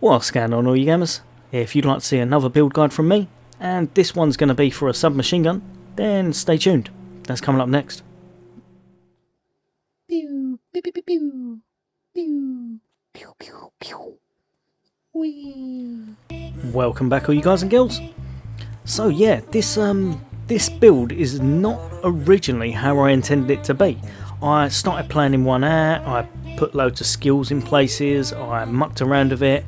What's going on, all you gamers? If you'd like to see another build guide from me, and this one's going to be for a submachine gun, then stay tuned. That's coming up next. Pew, pew, pew, pew, pew. Pew, pew, pew, pew. Whee. Welcome back, all you guys and girls. So yeah, this build is not originally how I intended it to be. I started planning one out, I put loads of skills in places, I mucked around with it,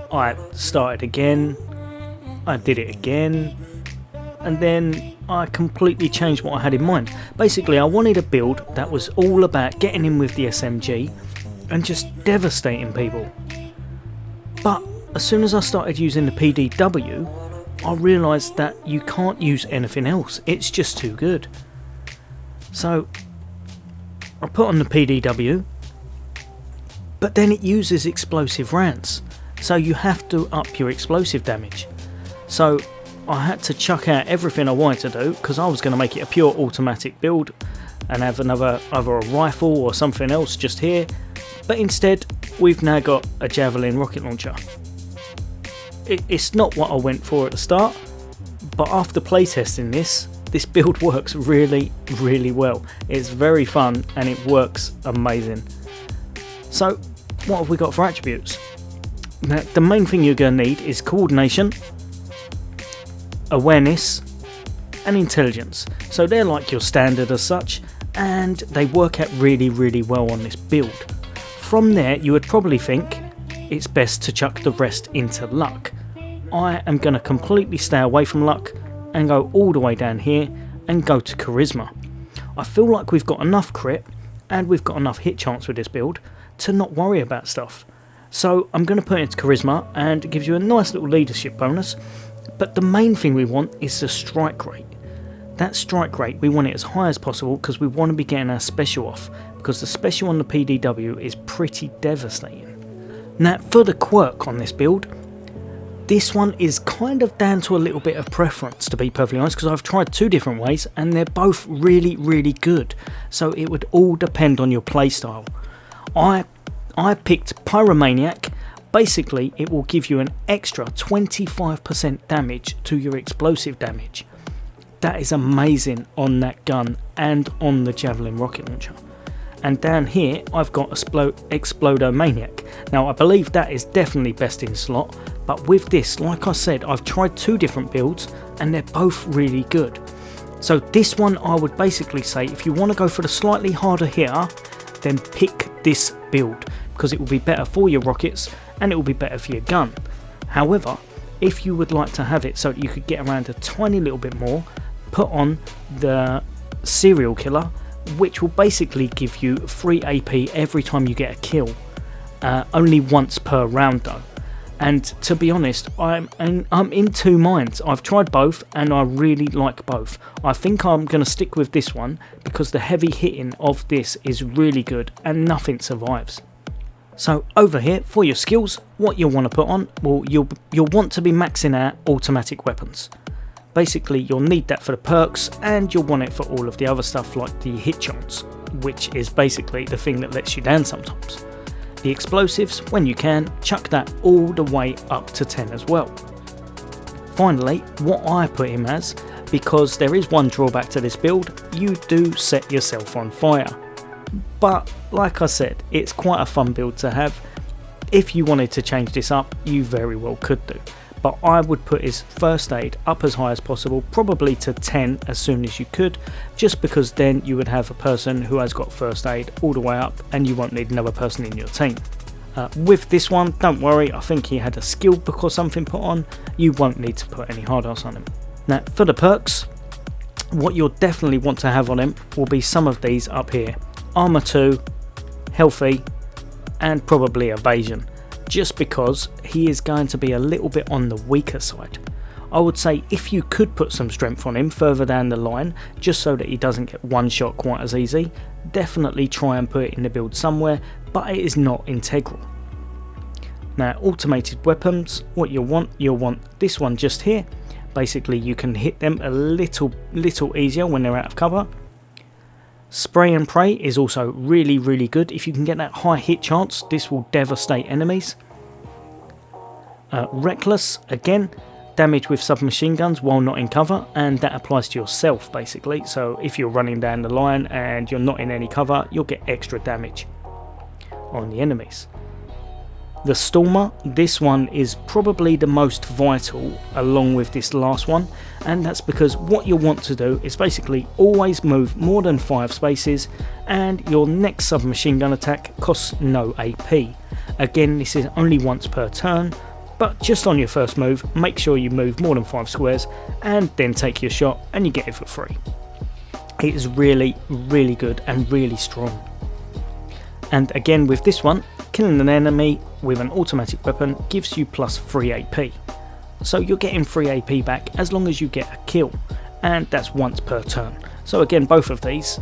I started again, I did it again, and then I completely changed what I had in mind. Basically, I wanted a build that was all about getting in with the SMG and just devastating people. But as soon as I started using the PDW, I realised that you can't use anything else, it's just too good. So I put on the PDW, but then it uses explosive rounds, so you have to up your explosive damage. So I had to chuck out everything I wanted to do, because I was going to make it a pure automatic build and have either a rifle or something else just here, but instead we've now got a javelin rocket launcher. It's not what I went for at the start, but after playtesting this build works really well. It's very fun and it works amazing. So what have we got for attributes? Now, the main thing you're going to need is coordination, awareness and intelligence. So they're like your standard as such, and they work out really well on this build. From there you would probably think it's best to chuck the rest into luck. I am going to completely stay away from luck and go all the way down here and go to charisma. I feel like we've got enough crit and we've got enough hit chance with this build to not worry about stuff. So I'm going to put it into charisma, and it gives you a nice little leadership bonus, but the main thing we want is the strike rate. That strike rate, we want it as high as possible because we want to be getting our special off, because the special on the PDW is pretty devastating. Now for the quirk on this build, this one is kind of down to a little bit of preference, to be perfectly honest, because I've tried two different ways and they're both really good. So it would all depend on your playstyle. I picked Pyromaniac. Basically it will give you an extra 25% damage to your explosive damage. That is amazing on that gun and on the javelin rocket launcher. And down here I've got Explodomaniac. Now I believe that is definitely best in slot, but with this, like I said, I've tried two different builds and they're both really good. So this one I would basically say, if you want to go for the slightly harder hitter, then pick this build, because it will be better for your rockets and it will be better for your gun. However, if you would like to have it so that you could get around a tiny little bit more, put on the serial killer, which will basically give you free AP every time you get a kill, only once per round though. And to be honest, I'm in two minds. I've tried both and I really like both. I think I'm going to stick with this one because the heavy hitting of this is really good and nothing survives. So over here for your skills, what you'll want to put on, well, you'll want to be maxing out automatic weapons. Basically you'll need that for the perks, and you'll want it for all of the other stuff like the hit chance, which is basically the thing that lets you down sometimes. The explosives, when you can, chuck that all the way up to 10 as well. Finally, what I put him as, because there is one drawback to this build, you do set yourself on fire. But like I said, it's quite a fun build to have. If you wanted to change this up, you very well could do. But I would put his first aid up as high as possible, probably to 10 as soon as you could, just because then you would have a person who has got first aid all the way up and you won't need another person in your team. With this one, don't worry, I think he had a skill book or something put on, you won't need to put any hard ass on him. Now for the perks, what you'll definitely want to have on him will be some of these up here. Armor 2, Healthy, and probably Evasion, just because he is going to be a little bit on the weaker side. I would say if you could put some strength on him further down the line, just so that he doesn't get one shot quite as easy, definitely try and put it in the build somewhere, but it is not integral. Now automated weapons, what you'll want this one just here. Basically you can hit them a little easier when they're out of cover. Spray and pray is also really good. If you can get that high hit chance, this will devastate enemies. Reckless, again, damage with submachine guns while not in cover, and that applies to yourself basically. So if you're running down the line and you're not in any cover, you'll get extra damage on the enemies. The Stormer, this one is probably the most vital along with this last one, and that's because what you'll want to do is basically always move more than 5 spaces, and your next submachine gun attack costs no AP. Again, this is only once per turn, but just on your first move, make sure you move more than 5 squares and then take your shot and you get it for free. It is really, really good and really strong. And again with this one, killing an enemy with an automatic weapon gives you plus 3 AP. So you're getting 3 AP back as long as you get a kill, and that's once per turn. So again, both of these,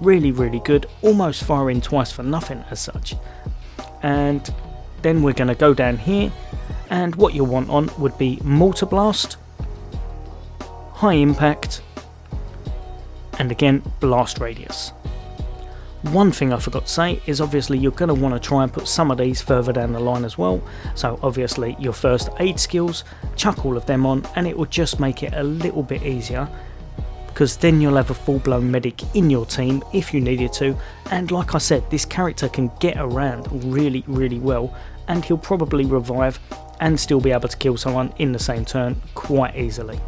really, really good, almost firing twice for nothing as such. And then we're going to go down here, and what you'll want on would be Mortar Blast, High Impact, and again Blast Radius. One thing I forgot to say is obviously you're going to want to try and put some of these further down the line as well. So obviously your first aid skills, chuck all of them on, and it will just make it a little bit easier, because then you'll have a full-blown medic in your team if you needed to. And like I said, this character can get around really, really well, and he'll probably revive and still be able to kill someone in the same turn quite easily.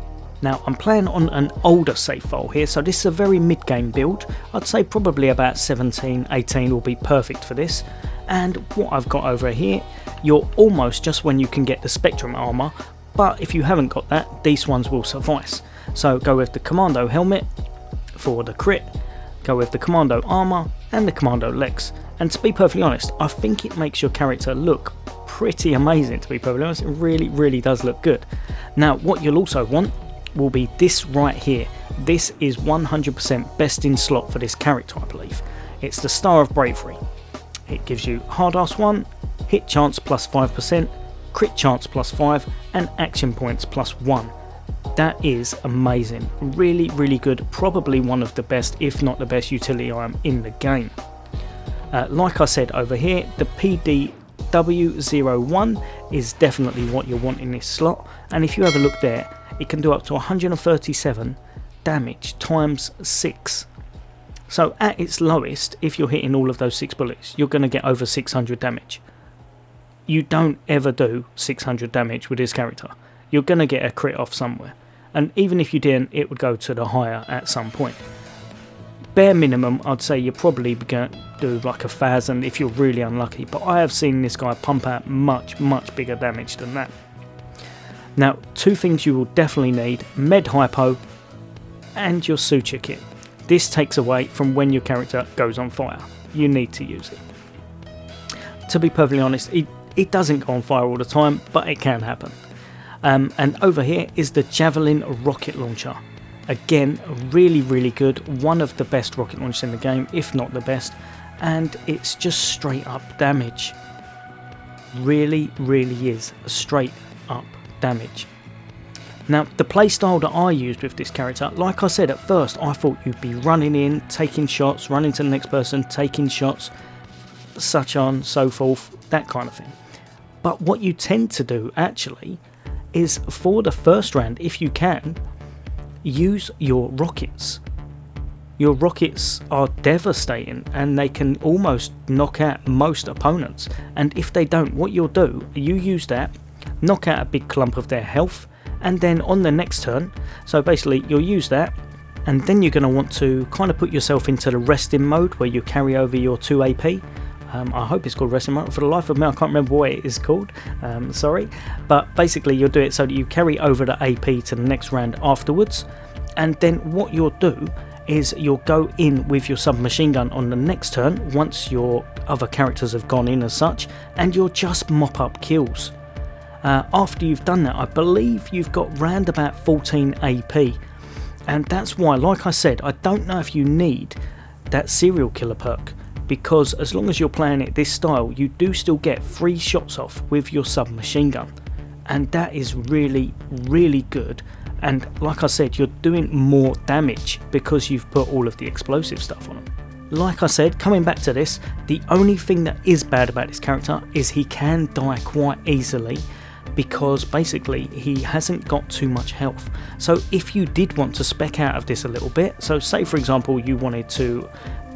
Now I'm playing on an older save file here, so this is a very mid-game build. I'd say probably about 17, 18 will be perfect for this. And what I've got over here, you're almost just when you can get the Spectrum armour, but if you haven't got that, these ones will suffice. So go with the Commando helmet for the crit, go with the Commando armour and the Commando legs. And to be perfectly honest, I think it makes your character look pretty amazing, to be perfectly honest. It really, really does look good. Now what you'll also want will be this right here. This is 100% best in slot for this character, I believe. It's the Star of Bravery. It gives you hard ass 1, hit chance plus 5%, crit chance plus 5, and action points plus 1. That is amazing. Really, really good. Probably one of the best, if not the best utility item in the game. Like I said over here, the PDW01 is definitely what you want in this slot. And if you have a look there, it can do up to 137 damage times 6. So at its lowest, if you're hitting all of those 6 bullets, you're going to get over 600 damage. You don't ever do 600 damage with this character. You're going to get a crit off somewhere. And even if you didn't, it would go to the higher at some point. Bare minimum, I'd say you're probably going to do like 1,000 if you're really unlucky. But I have seen this guy pump out much, much bigger damage than that. Now, 2 things you will definitely need: Med Hypo and your Suture Kit. This takes away from when your character goes on fire. You need to use it. To be perfectly honest, it doesn't go on fire all the time, but it can happen. And over here is the Javelin Rocket Launcher. Again, really, really good. One of the best rocket launchers in the game, if not the best. And it's just straight up damage. Really, really is straight up damage. Now, the playstyle that I used with this character, like I said at first, I thought you'd be running in, taking shots, running to the next person, taking shots, such on, so forth, that kind of thing. But what you tend to do, actually, is for the first round, if you can, use your rockets. Your rockets are devastating and they can almost knock out most opponents. And if they don't, what you'll do, you use that, knock out a big clump of their health, and then on the next turn, so basically you'll use that, and then you're going to want to kind of put yourself into the resting mode where you carry over your 2 AP. I hope it's called resting mode. For the life of me, I can't remember what it is called. Sorry. But basically you'll do it so that you carry over the AP to the next round afterwards. And then what you'll do is you'll go in with your submachine gun on the next turn once your other characters have gone in as such, and you'll just mop up kills. After you've done that, I believe you've got round about 14 AP. And that's why, like I said, I don't know if you need that serial killer perk, because as long as you're playing it this style, you do still get 3 shots off with your submachine gun. And that is really, really good. And like I said, you're doing more damage because you've put all of the explosive stuff on them. Like I said, coming back to this, the only thing that is bad about this character is he can die quite easily, because basically he hasn't got too much health. So if you did want to spec out of this a little bit, so say for example you wanted to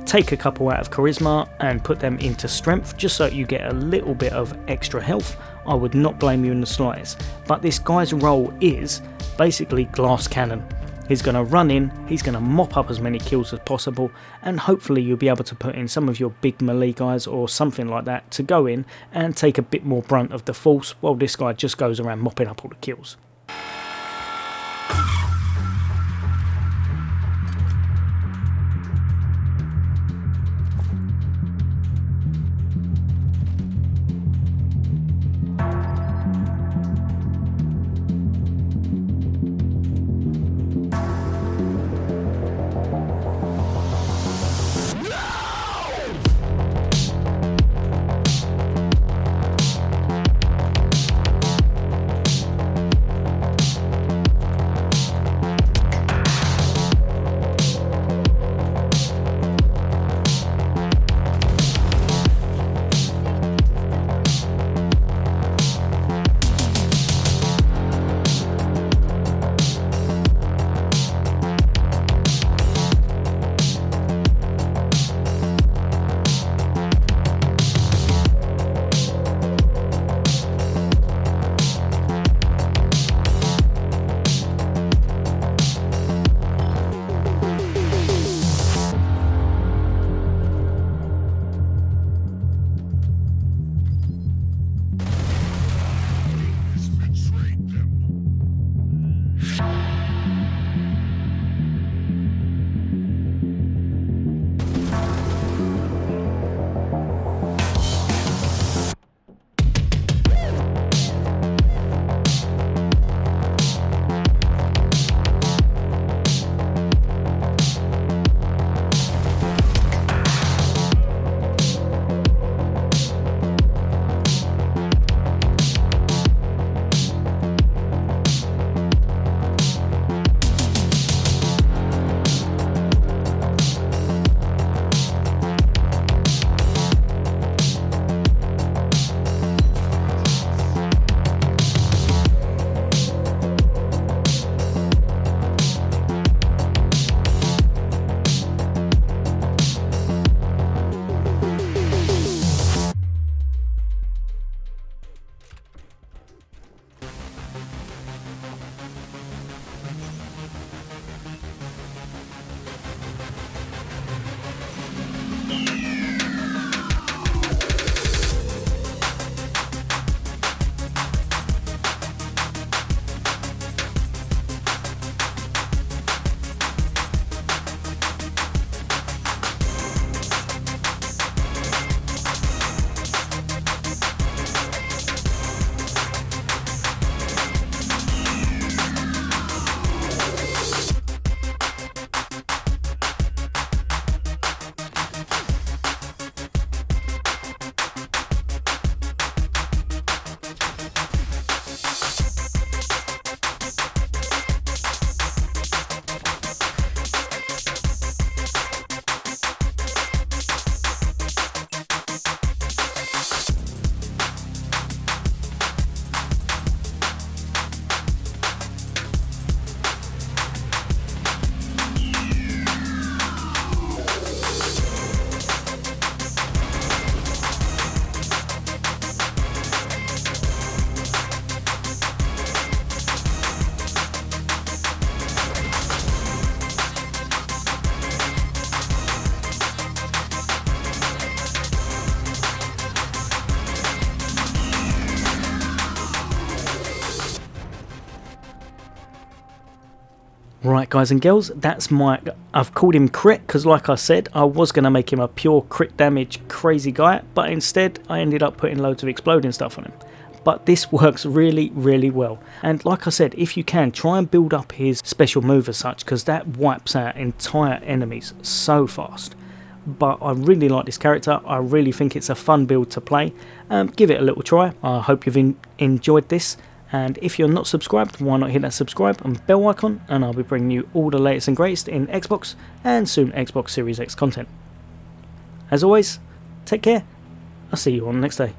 take a couple out of charisma and put them into strength just so you get a little bit of extra health, I would not blame you in the slightest. But this guy's role is basically glass cannon. He's going to run in, he's going to mop up as many kills as possible, and hopefully you'll be able to put in some of your big melee guys or something like that to go in and take a bit more brunt of the force while this guy just goes around mopping up all the kills. Right guys and girls, that's I've called him Crit because like I said, I was going to make him a pure crit damage crazy guy, but instead I ended up putting loads of exploding stuff on him. But this works really, really well. And like I said, if you can, try and build up his special move as such, because that wipes out entire enemies so fast. But I really like this character, I really think it's a fun build to play. Give it a little try, I hope you've enjoyed this. And if you're not subscribed, why not hit that subscribe and bell icon, and I'll be bringing you all the latest and greatest in Xbox and soon Xbox Series X content. As always, take care. I'll see you on the next day.